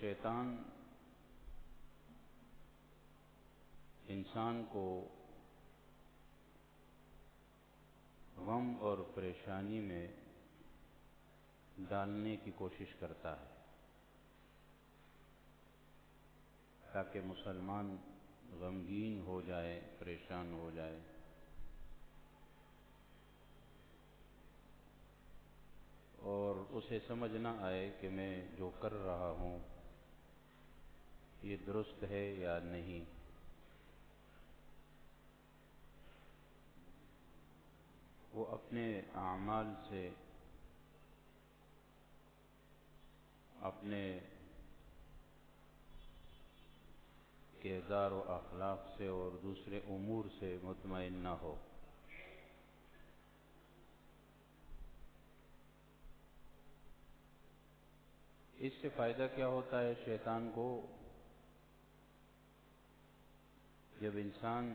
شیطان انسان کو غم اور پریشانی میں ڈالنے کی کوشش کرتا ہے تاکہ مسلمان غمگین ہو جائے، پریشان ہو جائے، اور اسے سمجھ نہ آئے کہ میں جو کر رہا ہوں یہ درست ہے یا نہیں۔ وہ اپنے اعمال سے، اپنے کردار و اخلاق سے اور دوسرے امور سے مطمئن نہ ہو۔ اس سے فائدہ کیا ہوتا ہے شیطان کو؟ جب انسان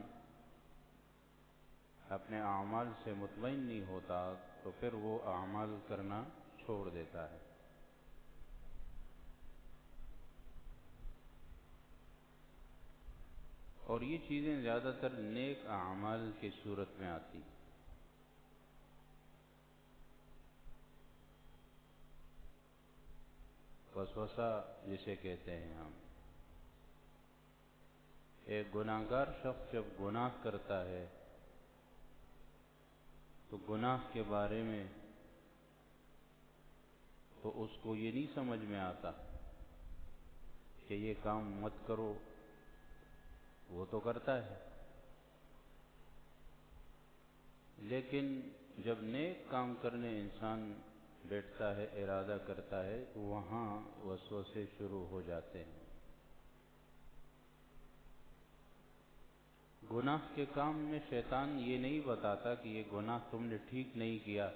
اپنے اعمال سے مطمئن نہیں ہوتا تو پھر وہ اعمال کرنا چھوڑ دیتا ہے۔ اور یہ چیزیں زیادہ تر نیک اعمال کی صورت میں آتی۔ وسوسہ جسے کہتے ہیں ہم، ایک گناہگار شخص جب گناہ کرتا ہے تو گناہ کے بارے میں تو اس کو یہ نہیں سمجھ میں آتا کہ یہ کام مت کرو، وہ تو کرتا ہے۔ لیکن جب نیک کام کرنے انسان بیٹھتا ہے، ارادہ کرتا ہے، تو وہاں وسوسے شروع ہو جاتے ہیں۔ گناہ کے کام میں شیطان یہ نہیں بتاتا کہ یہ گناہ تم نے ٹھیک نہیں کیا،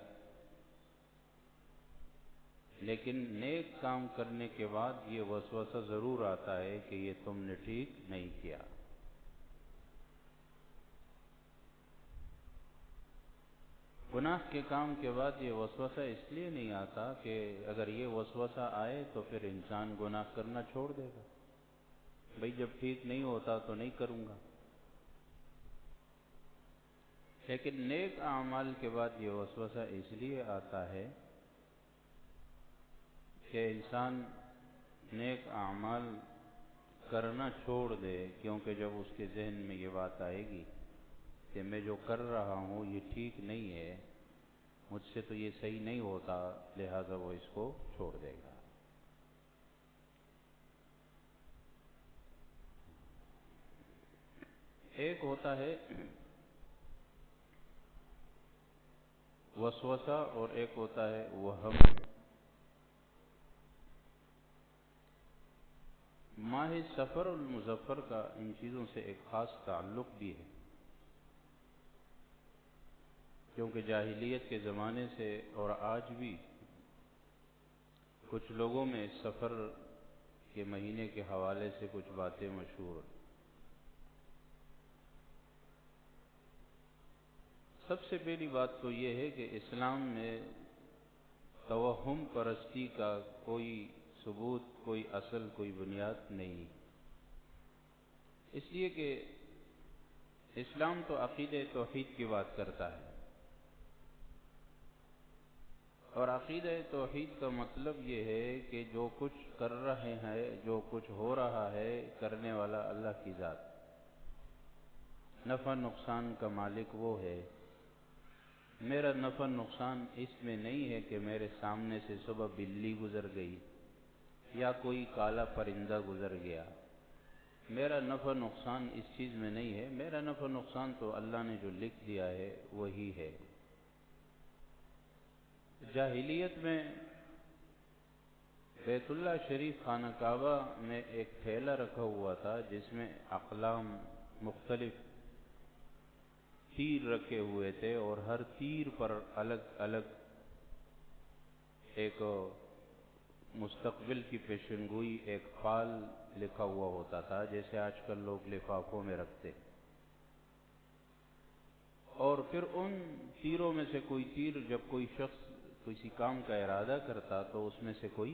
لیکن نیک کام کرنے کے بعد یہ وسوسہ ضرور آتا ہے کہ یہ تم نے ٹھیک نہیں کیا۔ گناہ کے کام کے بعد یہ وسوسہ اس لیے نہیں آتا کہ اگر یہ وسوسہ آئے تو پھر انسان گناہ کرنا چھوڑ دے گا، بھئی جب ٹھیک نہیں ہوتا تو نہیں کروں گا۔ لیکن نیک اعمال کے بعد یہ وسوسہ اس لیے آتا ہے کہ انسان نیک اعمال کرنا چھوڑ دے، کیونکہ جب اس کے ذہن میں یہ بات آئے گی کہ میں جو کر رہا ہوں یہ ٹھیک نہیں ہے، مجھ سے تو یہ صحیح نہیں ہوتا، لہذا وہ اس کو چھوڑ دے گا۔ ایک ہوتا ہے وسوسہ اور ایک ہوتا ہے وہم۔ ماہ صفر المظفر کا ان چیزوں سے ایک خاص تعلق بھی ہے، کیونکہ جاہلیت کے زمانے سے اور آج بھی کچھ لوگوں میں سفر کے مہینے کے حوالے سے کچھ باتیں مشہور۔ سب سے پہلی بات تو یہ ہے کہ اسلام میں توہم پرستی کا کوئی ثبوت، کوئی اصل، کوئی بنیاد نہیں، اس لیے کہ اسلام تو عقیدہ توحید کی بات کرتا ہے، اور عقیدہ توحید کا مطلب یہ ہے کہ جو کچھ کر رہے ہیں، جو کچھ ہو رہا ہے، کرنے والا اللہ کی ذات، نفع نقصان کا مالک وہ ہے۔ میرا نفع نقصان اس میں نہیں ہے کہ میرے سامنے سے صبح بلی گزر گئی یا کوئی کالا پرندہ گزر گیا، میرا نفع نقصان اس چیز میں نہیں ہے۔ میرا نفع نقصان تو اللہ نے جو لکھ دیا ہے وہی ہے۔ جاہلیت میں بیت اللہ شریف خانہ کعبہ میں ایک تھیلا رکھا ہوا تھا جس میں اقلام، مختلف تیر رکھے ہوئے تھے، اور ہر تیر پر الگ الگ ایک مستقبل کی پیشنگوئی، ایک فال لکھا ہوا ہوتا تھا، جیسے آج کل لوگ لفافوں میں رکھتے۔ اور پھر ان تیروں میں سے کوئی تیر جب کوئی شخص کسی کام کا ارادہ کرتا تو اس میں سے کوئی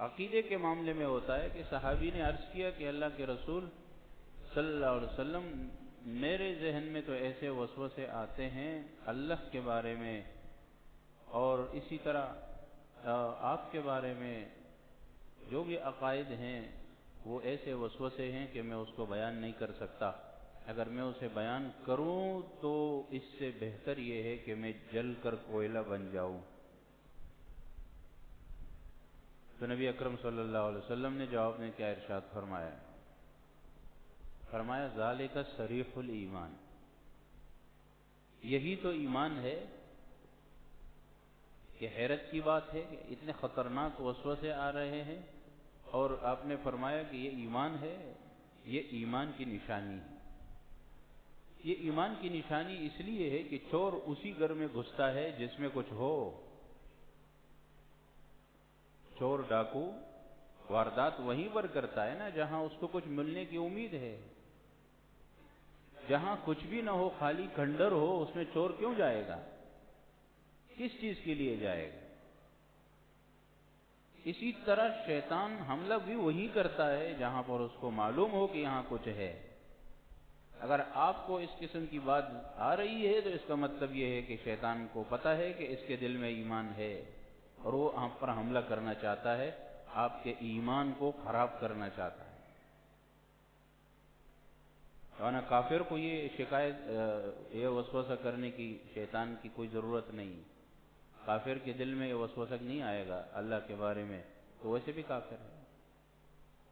عقیدے کے معاملے میں ہوتا ہے کہ صحابی نے عرض کیا کہ اللہ کے رسول صلی اللہ علیہ وسلم میرے ذہن میں تو ایسے وسوسے آتے ہیں اللہ کے بارے میں اور اسی طرح آپ کے بارے میں جو بھی عقائد ہیں وہ ایسے وسوسے ہیں کہ میں اس کو بیان نہیں کر سکتا، اگر میں اسے بیان کروں تو اس سے بہتر یہ ہے کہ میں جل کر کوئلہ بن جاؤں۔ تو نبی اکرم صلی اللہ علیہ وسلم نے جواب میں کیا ارشاد فرمایا؟ فرمایا ذالک صریح الایمان، یہی تو ایمان ہے۔ کہ حیرت کی بات ہے کہ اتنے خطرناک وسوسے آ رہے ہیں اور آپ نے فرمایا کہ یہ ایمان ہے۔ یہ ایمان کی نشانی ہے۔ یہ ایمان کی نشانی اس لیے ہے کہ چور اسی گھر میں گھستا ہے جس میں کچھ ہو۔ چور ڈاکو واردات وہیں پر کرتا ہے نا جہاں اس کو کچھ ملنے کی امید ہے۔ جہاں کچھ بھی نہ ہو، خالی کھنڈر ہو، اس میں چور کیوں جائے گا؟ کس چیز کے لیے جائے گا؟ اسی طرح شیطان حملہ بھی وہی کرتا ہے جہاں پر اس کو معلوم ہو کہ یہاں کچھ ہے۔ اگر آپ کو اس قسم کی بات آ رہی ہے تو اس کا مطلب یہ ہے کہ شیطان کو پتا ہے کہ اس کے دل میں ایمان ہے اور وہ آپ پر حملہ کرنا چاہتا ہے، آپ کے ایمان کو خراب کرنا چاہتا ہے۔ ورنہ کافر کو یہ شکایت یہ وسوسہ کرنے کی شیطان کی کوئی ضرورت نہیں۔ کافر کے دل میں یہ وسوسہ نہیں آئے گا اللہ کے بارے میں تو ویسے بھی کافر ہے۔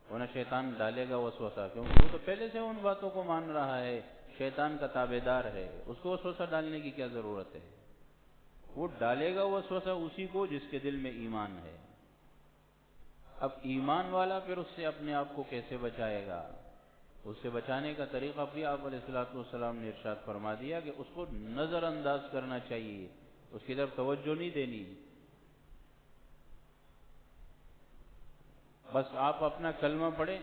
ورنہ شیطان ڈالے گا وسوسہ، کیونکہ وہ تو پہلے سے ان باتوں کو مان رہا ہے، شیطان کا تابعدار ہے، اس کو وسوسہ ڈالنے کی کیا ضرورت ہے؟ وہ ڈالے گا وسوسہ اسی کو جس کے دل میں ایمان ہے۔ اب ایمان والا پھر اس سے اپنے آپ کو کیسے بچائے گا؟ اس سے بچانے کا طریقہ بھی آپ علیہ الصلوۃ والسلام نے ارشاد فرما دیا کہ اس کو نظر انداز کرنا چاہیے، اس کی طرف توجہ نہیں دینی۔ بس آپ اپنا کلمہ پڑھیں،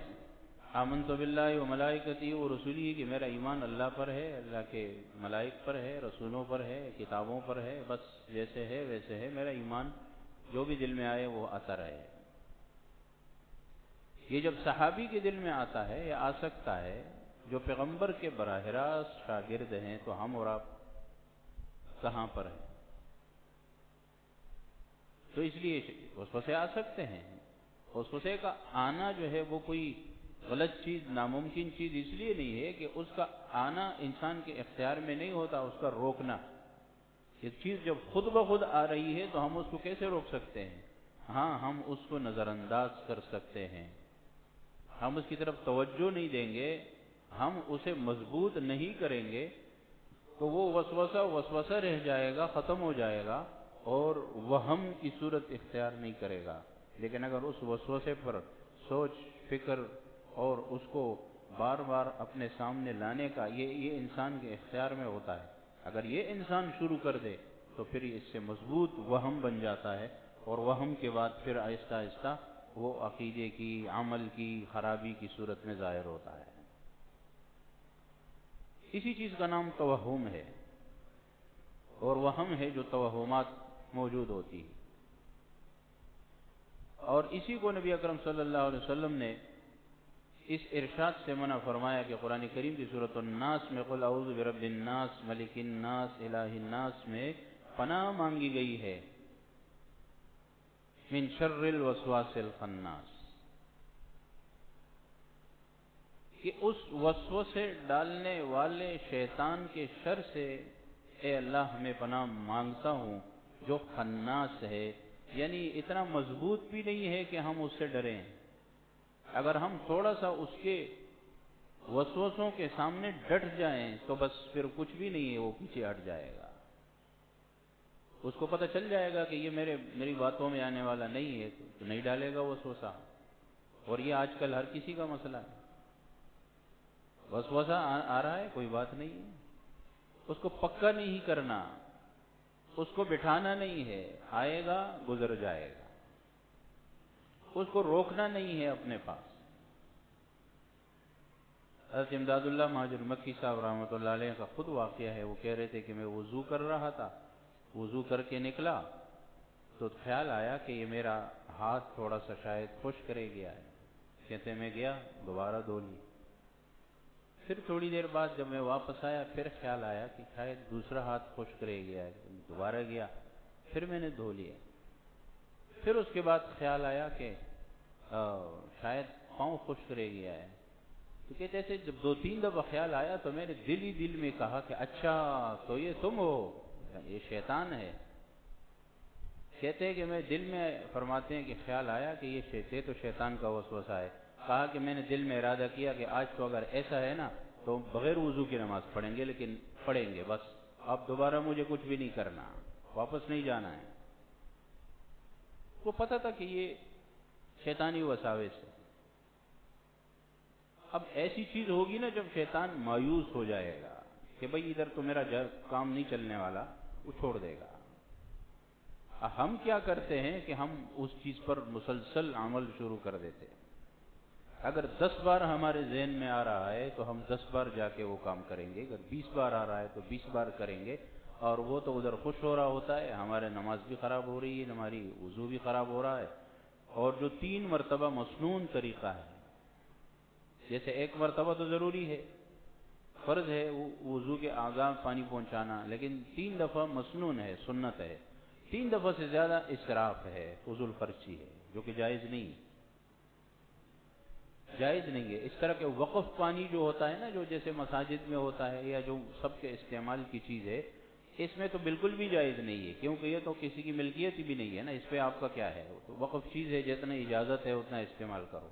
آمنت باللہ و ملائکتہ و رسولہ، کہ میرا ایمان اللہ پر ہے، اللہ کے ملائک پر ہے، رسولوں پر ہے، کتابوں پر ہے، بس جیسے ہے ویسے ہے میرا ایمان، جو بھی دل میں آئے وہ آتا رہے۔ یہ جب صحابی کے دل میں آتا ہے یا آ سکتا ہے جو پیغمبر کے براہ راست شاگرد ہیں، تو ہم اور آپ کہاں پر ہیں؟ تو اس لیے وسوسے آ سکتے ہیں۔ وسوسے کا آنا جو ہے وہ کوئی غلط چیز، ناممکن چیز اس لیے نہیں ہے کہ اس کا آنا انسان کے اختیار میں نہیں ہوتا، اس کا روکنا۔ یہ چیز جب خود بخود آ رہی ہے تو ہم اس کو کیسے روک سکتے ہیں؟ ہاں، ہم اس کو نظر انداز کر سکتے ہیں، ہم اس کی طرف توجہ نہیں دیں گے، ہم اسے مضبوط نہیں کریں گے تو وہ وسوسہ رہ جائے گا، ختم ہو جائے گا اور وہم کی صورت اختیار نہیں کرے گا۔ لیکن اگر اس وسوسے پر سوچ فکر اور اس کو بار بار اپنے سامنے لانے کا یہ انسان کے اختیار میں ہوتا ہے، اگر یہ انسان شروع کر دے تو پھر اس سے مضبوط وہم بن جاتا ہے، اور وہم کے بعد پھر آہستہ آہستہ وہ عقیدے کی، عمل کی خرابی کی صورت میں ظاہر ہوتا ہے۔ اسی چیز کا نام توہم ہے، اور وہم ہے جو توہمات موجود ہوتی ہے۔ اور اسی کو نبی اکرم صلی اللہ علیہ وسلم نے اس ارشاد سے منع فرمایا کہ قرآن کریم کی سورۃ الناس میں قل اعوذ برب الناس ملک الناس الہ الناس میں پناہ مانگی گئی ہے من شر الوسواس الخناس، کہ اس وسوسے ڈالنے والے شیطان کے شر سے اے اللہ میں پناہ مانگتا ہوں جو خناس ہے، یعنی اتنا مضبوط بھی نہیں ہے کہ ہم اس سے ڈریں۔ اگر ہم تھوڑا سا اس کے وسوسوں کے سامنے ڈٹ جائیں تو بس پھر کچھ بھی نہیں ہے، وہ پیچھے ہٹ جائے گا۔ اس کو پتہ چل جائے گا کہ یہ میری باتوں میں آنے والا نہیں ہے تو نہیں ڈالے گا وسوسہ۔ اور یہ آج کل ہر کسی کا مسئلہ ہے، وسوسہ آ رہا ہے کوئی بات نہیں ہے، اس کو پکا نہیں کرنا، اس کو بٹھانا نہیں ہے، آئے گا گزر جائے گا، اس کو روکنا نہیں ہے اپنے پاس۔ حضرت امداد اللہ مہاجر مکی صاحب رحمۃ اللہ علیہ کا خود واقعہ ہے، وہ کہہ رہے تھے کہ میں وضو کر رہا تھا، وضو کر کے نکلا تو خیال آیا کہ یہ میرا ہاتھ تھوڑا سا شاید خشک رہ گیا ہے. کہتے میں گیا دوبارہ دھو لی. پھر تھوڑی دیر بعد جب میں واپس آیا پھر خیال آیا کہ شاید دوسرا ہاتھ خشک رہ گیا ہے. دوبارہ گیا پھر میں نے دھو لیا. پھر اس کے بعد خیال آیا کہ شاید پاؤں خشک رہ گیا ہے. تو کہتے ایسے جب 2-3 دفعہ خیال آیا تو میں نے دل ہی دل میں کہا کہ اچھا تو یہ تم ہو, یہ شیطان ہے. کہتے ہیں کہ میں دل میں فرماتے ہیں کہ خیال آیا کہ یہ تو شیطان کا وسوسہ ہے. کہا کہ میں نے دل میں ارادہ کیا کہ آج تو اگر ایسا ہے نا تو بغیر وضو کی نماز پڑھیں گے, لیکن پڑھیں گے بس, اب دوبارہ مجھے کچھ بھی نہیں کرنا, واپس نہیں جانا ہے. وہ پتہ تھا کہ یہ شیطانی وساوس ہے. اب ایسی چیز ہوگی نا جب شیطان مایوس ہو جائے گا کہ بھئی ادھر تو میرا کام نہیں چلنے والا, وہ چھوڑ دے گا. ہم کیا کرتے ہیں کہ ہم اس چیز پر مسلسل عمل شروع کر دیتے ہیں. اگر 10 بار ہمارے ذہن میں آ رہا ہے تو ہم 10 بار جا کے وہ کام کریں گے. اگر 20 بار آ رہا ہے تو 20 بار کریں گے. اور وہ تو ادھر خوش ہو رہا ہوتا ہے, ہمارے نماز بھی خراب ہو رہی ہے, ہماری وضو بھی خراب ہو رہا ہے. اور جو 3 مرتبہ مسنون طریقہ ہے, جیسے 1 مرتبہ تو ضروری ہے, فرض ہے وضو کے اعضاء پانی پہنچانا, لیکن 3 دفعہ مسنون ہے, سنت ہے. 3 دفعہ سے زیادہ اسراف ہے, فضول خرچی ہے, جو کہ جائز نہیں ہے. جائز نہیں ہے. اس طرح کے وقف پانی جو ہوتا ہے نا, جو جیسے مساجد میں ہوتا ہے یا جو سب کے استعمال کی چیز ہے, اس میں تو بالکل بھی جائز نہیں ہے, کیونکہ یہ تو کسی کی ملکیت بھی نہیں ہے نا, اس پہ آپ کا کیا ہے. تو وقف چیز ہے, جتنا اجازت ہے اتنا استعمال کرو.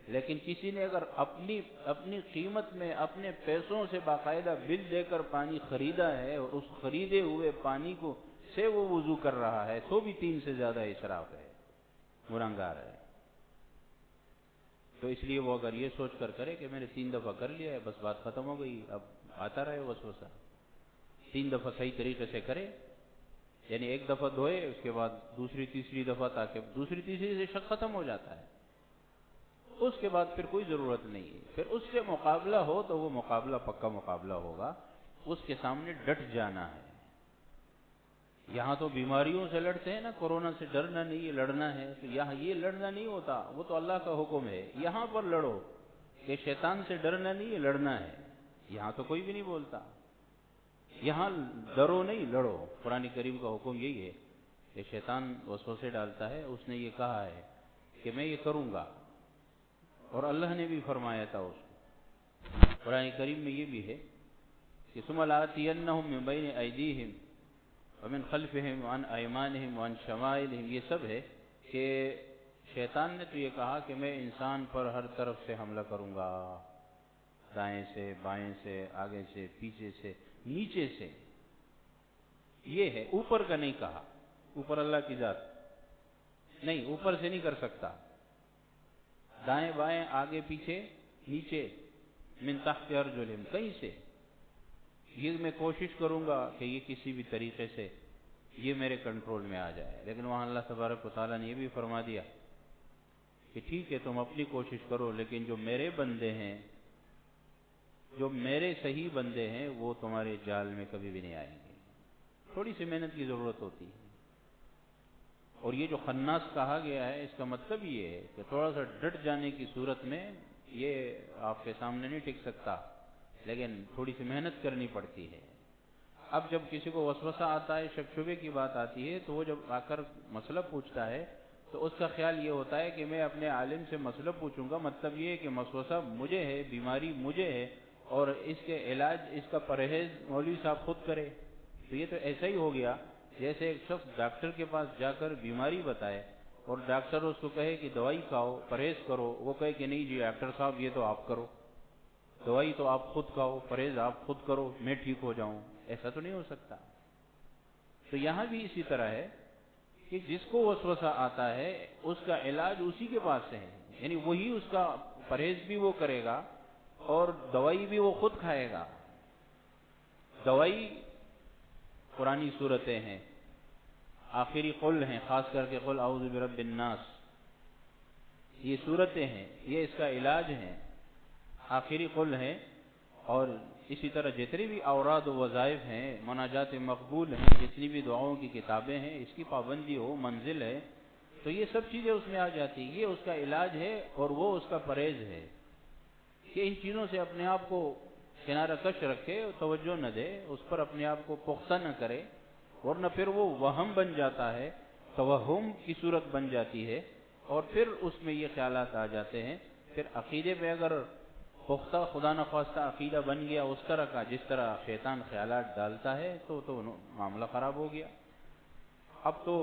لیکن کسی نے اگر اپنی قیمت میں اپنے پیسوں سے باقاعدہ بل دے کر پانی خریدا ہے اور اس خریدے ہوئے پانی کو سے وہ وضو کر رہا ہے, تو بھی 3 سے زیادہ اسراف ہے, گنہگار ہے. تو اس لیے وہ اگر یہ سوچ کر کرے کہ میں نے 3 دفعہ کر لیا ہے بس بات ختم ہو گئی, اب آتا رہے وسوسہ, 3 دفعہ صحیح طریقے سے کرے. یعنی 1 دفعہ دھوئے, اس کے بعد دوسری تیسری دفعہ, تاکہ دوسری تیسری سے شک ختم ہو جاتا ہے. اس کے بعد پھر کوئی ضرورت نہیں ہے. پھر اس سے مقابلہ ہو تو وہ مقابلہ پکا مقابلہ ہوگا, اس کے سامنے ڈٹ جانا ہے. یہاں تو بیماریوں سے لڑتے ہیں نا, کورونا سے ڈرنا نہیں ہے, لڑنا ہے. تو یہاں یہ لڑنا نہیں ہوتا, وہ تو اللہ کا حکم ہے. یہاں پر لڑو کہ شیطان سے ڈرنا نہیں ہے, لڑنا ہے. یہاں تو کوئی بھی نہیں بولتا, یہاں ڈرو نہیں لڑو. قرآن کریم کا حکم یہی ہے کہ شیطان وسوسے ڈالتا ہے, اس نے یہ کہا ہے کہ میں یہ کروں گا, اور اللہ نے بھی فرمایا تھا اس کو. قرآن کریم میں یہ بھی ہے کہ ثم لآتینہم من بین ایدیہم ومن خلفہم وعن ایمانہم وعن شمائلہم. یہ سب ہے کہ شیطان نے تو یہ کہا کہ میں انسان پر ہر طرف سے حملہ کروں گا, دائیں سے, بائیں سے, آگے سے, پیچھے سے, نیچے سے. یہ ہے, اوپر کا نہیں کہا. اوپر اللہ کی ذات نہیں, اوپر سے نہیں کر سکتا. دائیں بائیں, آگے پیچھے, نیچے, من تحت ارجلہم, کہیں سے. یہ میں کوشش کروں گا کہ یہ کسی بھی طریقے سے یہ میرے کنٹرول میں آ جائے. لیکن وہاں اللہ تبارک و تعالیٰ نے یہ بھی فرما دیا کہ ٹھیک ہے تم اپنی کوشش کرو, لیکن جو میرے بندے ہیں, جو میرے صحیح بندے ہیں, وہ تمہارے جال میں کبھی بھی نہیں آئیں گے. تھوڑی سی محنت کی ضرورت ہوتی ہے. اور یہ جو خناس کہا گیا ہے, اس کا مطلب یہ ہے کہ تھوڑا سا ڈٹ جانے کی صورت میں یہ آپ کے سامنے نہیں ٹک سکتا, لیکن تھوڑی سی محنت کرنی پڑتی ہے. اب جب کسی کو وسوسہ آتا ہے, شک شبے کی بات آتی ہے, تو وہ جب آ کر مسئلہ پوچھتا ہے تو اس کا خیال یہ ہوتا ہے کہ میں اپنے عالم سے مسئلہ پوچھوں گا, مطلب یہ ہے کہ وسوسہ مجھے ہے, بیماری مجھے ہے, اور اس کے علاج, اس کا پرہیز مولوی صاحب خود کرے. تو یہ تو ایسا ہی ہو گیا جیسے ایک شخص ڈاکٹر کے پاس جا کر بیماری بتائے اور ڈاکٹر اس کو کہے کہ دوائی کھاؤ, پرہیز کرو, وہ کہے کہ نہیں جی ڈاکٹر صاحب یہ تو آپ کرو, دوائی تو آپ خود کھاؤ, پرہیز آپ خود کرو, میں ٹھیک ہو جاؤں. ایسا تو نہیں ہو سکتا. تو یہاں بھی اسی طرح ہے کہ جس کو وسوسہ آتا ہے اس کا علاج اسی کے پاس سے ہے. یعنی وہی اس کا پرہیز بھی وہ کرے گا اور دوائی بھی وہ خود کھائے گا. دوائی قرآنی صورتیں ہیں, آخری قل ہیں, خاص کر کے قل اعوذ برب الناس, یہ صورتیں ہیں, یہ اس کا علاج ہیں, آخری قل ہے. اور اسی طرح جتنی بھی اوراد و وظائف ہیں, مناجات مقبول ہیں, جتنی بھی دعاؤں کی کتابیں ہیں, اس کی پابندی ہو, منزل ہے, تو تو یہ سب چیزیں اس میں آ جاتی ہیں. یہ اس کا علاج ہے اور وہ اس کا پرہیز ہے کہ ان چیزوں سے اپنے آپ کو کنارہ کش رکھے، توجہ نہ دے، اس پر اپنے آپ کو پختہ نہ کرے، ورنہ پھر وہ وہم بن جاتا ہے، توہم کی صورت بن جاتی ہے، اور پھر اس میں یہ خیالات آ جاتے ہیں. پھر عقیدے پہ اگر پختہ خدا نخواستہ عقیدہ بن گیا اس طرح کا جس طرح شیطان خیالات ڈالتا ہے تو معاملہ خراب ہو گیا. اب تو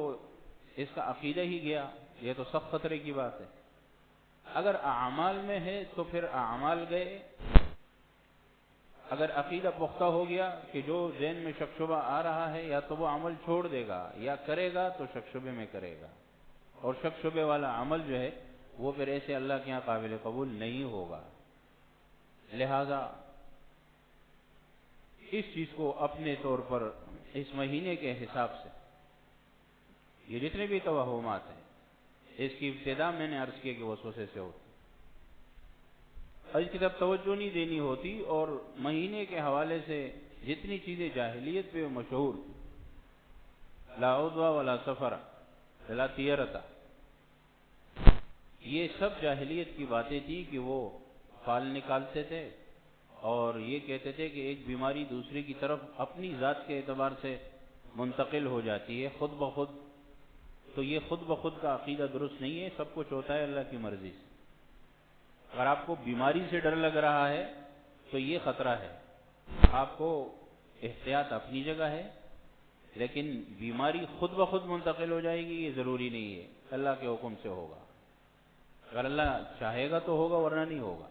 اس کا عقیدہ ہی گیا، یہ تو سخت خطرے کی بات ہے. اگر اعمال میں ہے تو پھر اعمال گئے. اگر عقیدہ پختہ ہو گیا کہ جو ذہن میں شک شبہ آ رہا ہے یا تو وہ عمل چھوڑ دے گا یا کرے گا تو شک شبے میں کرے گا، اور شک شبے والا عمل جو ہے وہ پھر ایسے اللہ کے یہاں قابل قبول نہیں ہوگا. لہذا اس چیز کو اپنے طور پر اس مہینے کے حساب سے یہ جتنے بھی توہمات ہیں اس کی ابتدا میں نے عرض کیا کہ وسوسے سے ہوتی، اس کی طرف توجہ نہیں دینی ہوتی، اور مہینے کے حوالے سے جتنی چیزیں جاہلیت پہ مشہور، لا عدوہ ولا سفر ولا طیرتا، یہ سب جاہلیت کی باتیں تھی کہ وہ فال نکالتے تھے اور یہ کہتے تھے کہ ایک بیماری دوسرے کی طرف اپنی ذات کے اعتبار سے منتقل ہو جاتی ہے خود بخود. تو یہ خود بخود کا عقیدہ درست نہیں ہے، سب کچھ ہوتا ہے اللہ کی مرضی سے. اگر آپ کو بیماری سے ڈر لگ رہا ہے تو یہ خطرہ ہے، آپ کو احتیاط اپنی جگہ ہے، لیکن بیماری خود بخود منتقل ہو جائے گی یہ ضروری نہیں ہے، اللہ کے حکم سے ہوگا. اگر اللہ چاہے گا تو ہوگا ورنہ نہیں ہوگا.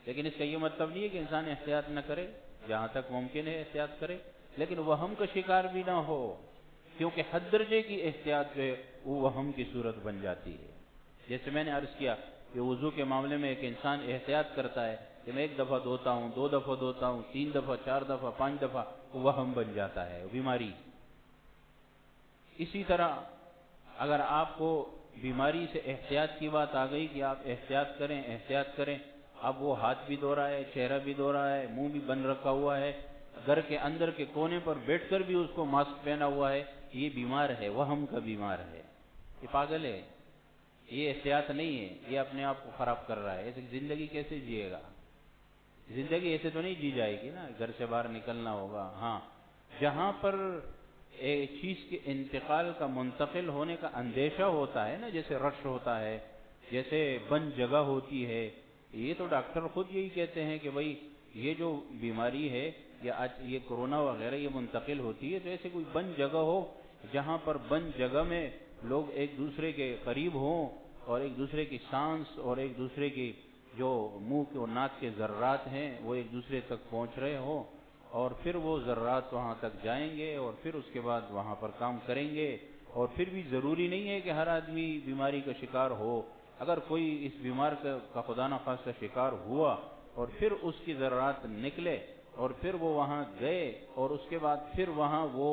لیکن اس کا یہ مطلب نہیں ہے کہ انسان احتیاط نہ کرے، جہاں تک ممکن ہے احتیاط کرے، لیکن وہم کا شکار بھی نہ ہو، کیونکہ حد درجے کی احتیاط جو ہے وہ وہم کی صورت بن جاتی ہے. جیسے میں نے عرض کیا کہ وضو کے معاملے میں ایک انسان احتیاط کرتا ہے کہ میں 1 دفعہ دھوتا ہوں، 2 دفعہ دھوتا ہوں، 3 دفعہ، 4 دفعہ، 5 دفعہ، وہ وہم بن جاتا ہے، بیماری. اسی طرح اگر آپ کو بیماری سے احتیاط کی بات آ گئی کہ آپ احتیاط کریں احتیاط کریں، اب وہ ہاتھ بھی دھو رہا ہے، چہرہ بھی دھو رہا ہے، منہ بھی بند رکھا ہوا ہے، گھر کے اندر کے کونے پر بیٹھ کر بھی اس کو ماسک پہنا ہوا ہے، یہ بیمار ہے، وہم کا بیمار ہے، یہ پاگل ہے، یہ احتیاط نہیں ہے، یہ اپنے آپ کو خراب کر رہا ہے. ایسے زندگی کیسے جیے گا؟ زندگی ایسے تو نہیں جی جائے گی نا، گھر سے باہر نکلنا ہوگا. ہاں، جہاں پر ایک چیز کے انتقال کا منتقل ہونے کا اندیشہ ہوتا ہے نا، جیسے رش ہوتا ہے، جیسے بند جگہ ہوتی ہے، یہ تو ڈاکٹر خود یہی کہتے ہیں کہ بھائی یہ جو بیماری ہے یا آج یہ کورونا وغیرہ یہ منتقل ہوتی ہے، تو ایسے کوئی بند جگہ ہو جہاں پر بند جگہ میں لوگ ایک دوسرے کے قریب ہوں اور ایک دوسرے کی سانس اور ایک دوسرے کی جو منہ کے اور ناک کے ذرات ہیں وہ ایک دوسرے تک پہنچ رہے ہوں، اور پھر وہ ذرات وہاں تک جائیں گے اور پھر اس کے بعد وہاں پر کام کریں گے. اور پھر بھی ضروری نہیں ہے کہ ہر آدمی بیماری کا شکار ہو. اگر کوئی اس بیمار کا خدا نخواستہ شکار ہوا اور پھر اس کی ذرات نکلے اور پھر وہ وہاں گئے اور اس کے بعد پھر وہاں وہ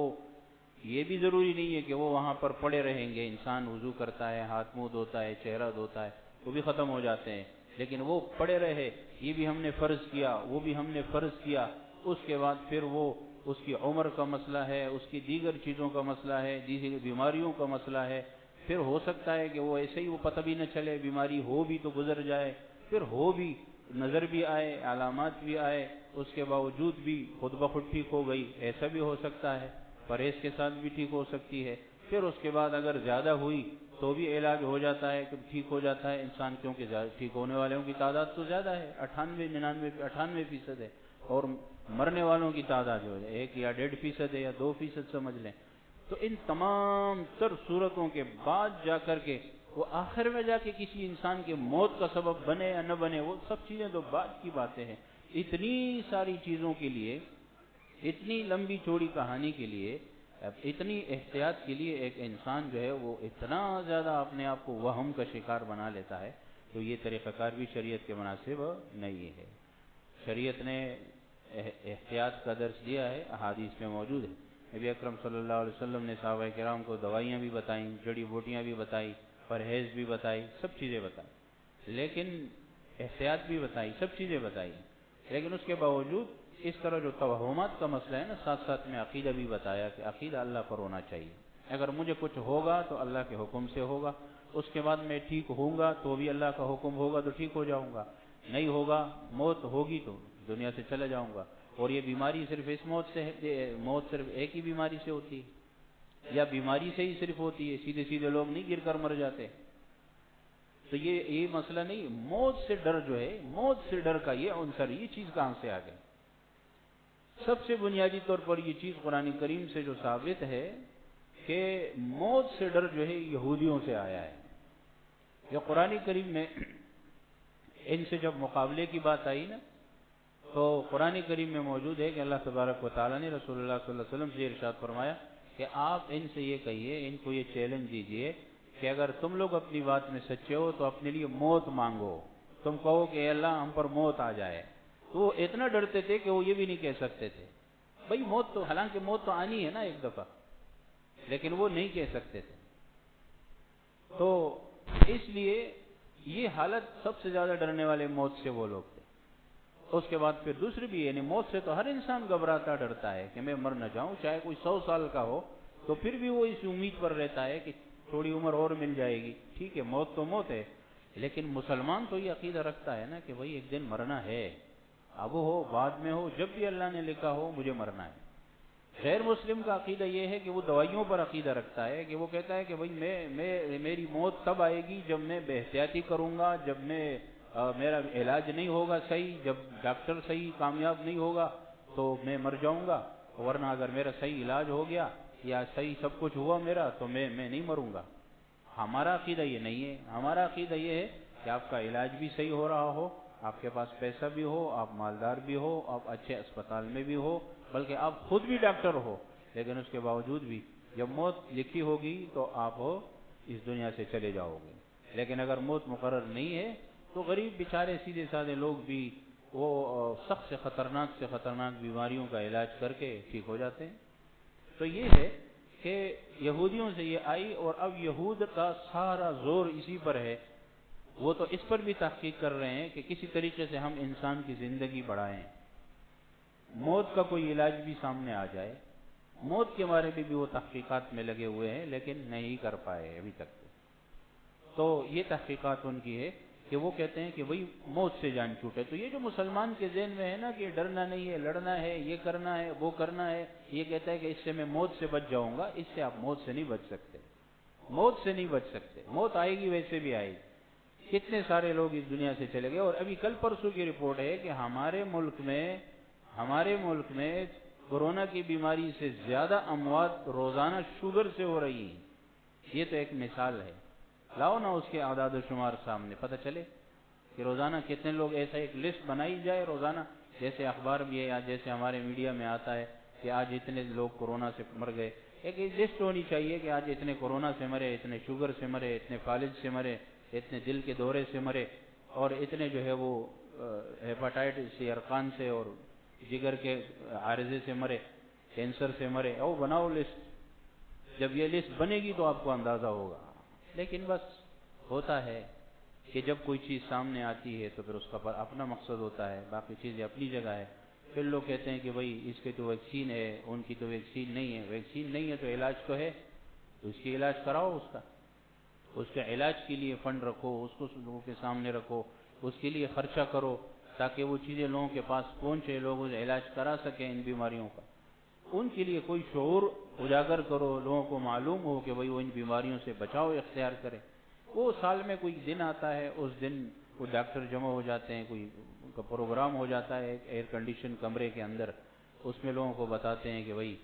یہ بھی ضروری نہیں ہے کہ وہ وہاں پر پڑے رہیں گے. انسان وضو کرتا ہے، ہاتھ منہ دھوتا ہے، چہرہ دھوتا ہے، وہ بھی ختم ہو جاتے ہیں، لیکن وہ پڑے رہے، یہ بھی ہم نے فرض کیا، وہ بھی ہم نے فرض کیا. اس کے بعد پھر وہ اس کی عمر کا مسئلہ ہے، اس کی دیگر چیزوں کا مسئلہ ہے، دیگر بیماریوں کا مسئلہ ہے. پھر ہو سکتا ہے کہ وہ ایسے ہی وہ پتہ بھی نہ چلے، بیماری ہو بھی تو گزر جائے، پھر ہو بھی نظر بھی آئے، علامات بھی آئے، اس کے باوجود بھی خود بخود ٹھیک ہو گئی، ایسا بھی ہو سکتا ہے. پرہیز کے ساتھ بھی ٹھیک ہو سکتی ہے. پھر اس کے بعد اگر زیادہ ہوئی تو بھی علاج ہو جاتا ہے کہ ٹھیک ہو جاتا ہے انسان، کیونکہ ٹھیک ہونے والوں کی تعداد تو زیادہ ہے، 98% ہے، اور مرنے والوں کی تعداد جو ہے 1 یا 1.5% ہے یا 2% سمجھ لیں. تو ان تمام تر صورتوں کے بعد جا کر کے وہ آخر میں جا کے کسی انسان کے موت کا سبب بنے یا نہ بنے، وہ سب چیزیں تو بعد کی باتیں ہیں. اتنی ساری چیزوں کے لیے، اتنی لمبی چوڑی کہانی کے لیے، اتنی احتیاط کے لیے ایک انسان جو ہے وہ اتنا زیادہ اپنے آپ کو وہم کا شکار بنا لیتا ہے، تو یہ طریقہ کار بھی شریعت کے مناسب نہیں ہے. شریعت نے احتیاط کا درس دیا ہے، احادیث میں موجود ہے. نبی اکرم صلی اللہ علیہ وسلم نے صحابہ کرام کو دوائیاں بھی بتائیں، جڑی بوٹیاں بھی بتائی، پرہیز بھی بتائی، سب چیزیں بتائیں، لیکن احتیاط بھی بتائی، سب چیزیں بتائی. لیکن اس کے باوجود اس طرح جو توہمات کا مسئلہ ہے نا، ساتھ ساتھ میں عقیدہ بھی بتایا کہ عقیدہ اللہ پر ہونا چاہیے. اگر مجھے کچھ ہوگا تو اللہ کے حکم سے ہوگا، اس کے بعد میں ٹھیک ہوں گا تو بھی اللہ کا حکم ہوگا تو ٹھیک ہو جاؤں گا، نہیں ہوگا موت ہوگی تو دنیا سے چلا جاؤں گا۔ اور یہ بیماری صرف اس موت سے ہے، موت صرف ایک ہی بیماری سے ہوتی ہے یا بیماری سے ہی صرف ہوتی ہے، سیدھے سیدھے لوگ نہیں گر کر مر جاتے۔ تو یہ مسئلہ نہیں، موت سے ڈر جو ہے، موت سے ڈر کا یہ عنصر، یہ چیز کہاں سے آ گئی؟ سب سے بنیادی طور پر یہ چیز قرآن کریم سے جو ثابت ہے کہ موت سے ڈر جو ہے یہودیوں سے آیا ہے۔ جو قرآن کریم میں ان سے جب مقابلے کی بات آئی نا، تو قرآن کریم میں موجود ہے کہ اللہ تبارک و تعالیٰ نے رسول اللہ صلی اللہ علیہ وسلم سے ارشاد فرمایا کہ آپ ان سے یہ کہیے، ان کو یہ چیلنج دیجئے کہ اگر تم لوگ اپنی بات میں سچے ہو تو اپنے لیے موت مانگو، تم کہو کہ اے اللہ ہم پر موت آ جائے۔ تو وہ اتنا ڈرتے تھے کہ وہ یہ بھی نہیں کہہ سکتے تھے بھائی موت تو، حالانکہ موت تو آنی ہے نا ایک دفعہ، لیکن وہ نہیں کہہ سکتے تھے۔ تو اس لیے یہ حالت سب سے زیادہ ڈرنے والے موت سے وہ لوگ تھے۔ اس کے بعد پھر دوسری بھی، یعنی موت سے تو ہر انسان گھبراتا ڈرتا ہے کہ میں مر نہ جاؤں، چاہے کوئی 100 سال کا ہو تو پھر بھی وہ اس امید پر رہتا ہے کہ تھوڑی عمر اور مل جائے گی۔ ٹھیک ہے، موت تو موت ہے، لیکن مسلمان تو یہ عقیدہ رکھتا ہے نا کہ بھائی ایک دن مرنا ہے، اب ہو بعد میں ہو، جب بھی اللہ نے لکھا ہو مجھے مرنا ہے۔ غیر مسلم کا عقیدہ یہ ہے کہ وہ دوائیوں پر عقیدہ رکھتا ہے، کہ وہ کہتا ہے کہ بھائی میری موت تب آئے گی جب میں بے احتیاطی کروں گا، جب میرا علاج نہیں ہوگا صحیح، جب ڈاکٹر صحیح کامیاب نہیں ہوگا تو میں مر جاؤں گا، ورنہ اگر میرا صحیح علاج ہو گیا یا صحیح سب کچھ ہوا میرا تو میں نہیں مروں گا۔ ہمارا عقیدہ یہ نہیں ہے، ہمارا عقیدہ یہ ہے کہ آپ کا علاج بھی صحیح ہو رہا ہو، آپ کے پاس پیسہ بھی ہو، آپ مالدار بھی ہو، آپ اچھے اسپتال میں بھی ہو، بلکہ آپ خود بھی ڈاکٹر ہو، لیکن اس کے باوجود بھی جب موت لکھی ہوگی تو آپ اس دنیا سے چلے جاؤ گے۔ لیکن اگر موت مقرر نہیں ہے تو غریب بیچارے سیدھے سادے لوگ بھی وہ سخت سے خطرناک بیماریوں کا علاج کر کے ٹھیک ہو جاتے ہیں۔ تو یہ ہے کہ یہودیوں سے یہ آئی، اور اب یہود کا سارا زور اسی پر ہے، وہ تو اس پر بھی تحقیق کر رہے ہیں کہ کسی طریقے سے ہم انسان کی زندگی بڑھائیں، موت کا کوئی علاج بھی سامنے آ جائے۔ موت کے بارے میں بھی وہ تحقیقات میں لگے ہوئے ہیں، لیکن نہیں کر پائے ابھی تک۔ تو یہ تحقیقات ان کی ہے کہ وہ کہتے ہیں کہ وہی موت سے جان چھوٹے۔ تو یہ جو مسلمان کے ذہن میں ہے نا کہ ڈرنا نہیں ہے، لڑنا ہے، یہ کرنا ہے، وہ کرنا ہے، یہ کہتا ہے کہ اس سے میں موت سے بچ جاؤں گا، اس سے آپ موت سے نہیں بچ سکتے، موت سے نہیں بچ سکتے۔ موت آئے گی، ویسے بھی آئے گی۔ کتنے سارے لوگ اس دنیا سے چلے گئے، اور ابھی کل پرسوں کی رپورٹ ہے کہ ہمارے ملک میں کورونا کی بیماری سے زیادہ اموات روزانہ شوگر سے ہو رہی ہیں۔ یہ تو ایک مثال ہے، لاؤ نا اس کے اعداد و شمار سامنے، پتہ چلے کہ روزانہ کتنے لوگ، ایسا ایک لسٹ بنائی جائے روزانہ، جیسے اخبار میں یا جیسے ہمارے میڈیا میں آتا ہے کہ آج اتنے لوگ کورونا سے مر گئے۔ ایک لسٹ ہونی چاہیے کہ آج اتنے کورونا سے مرے، اتنے شوگر سے مرے، اتنے فالج سے مرے، اتنے دل کے دورے سے مرے، اور اتنے جو ہے وہ ہیپاٹائٹس سی ارکان سے اور جگر کے عارضے سے مرے، کینسر سے مرے۔ او بناؤ لسٹ، جب یہ لسٹ بنے گی تو آپ کو اندازہ ہوگا۔ لیکن بس ہوتا ہے کہ جب کوئی چیز سامنے آتی ہے تو پھر اس کا اپنا مقصد ہوتا ہے، باقی چیزیں اپنی جگہ ہے۔ پھر لوگ کہتے ہیں کہ بھئی اس کے تو ویکسین ہے، ان کی تو ویکسین نہیں ہے۔ ویکسین نہیں ہے تو علاج تو ہے، تو اس کی علاج کراؤ، اس کے علاج کے لیے فنڈ رکھو، اس کو لوگوں کے سامنے رکھو، اس کے لیے خرچہ کرو تاکہ وہ چیزیں لوگوں کے پاس پہنچے، لوگ علاج کرا سکیں ان بیماریوں کا۔ ان کے لیے کوئی شعور اجاگر کرو، لوگوں کو معلوم ہو کہ بھئی وہ ان بیماریوں سے بچاؤ اختیار کرے۔ وہ سال میں کوئی دن آتا ہے، اس دن وہ ڈاکٹر جمع ہو جاتے ہیں، کوئی ان کا پروگرام ہو جاتا ہے ایک ایئر کنڈیشن کمرے کے اندر، اس میں لوگوں کو بتاتے ہیں کہ بھئی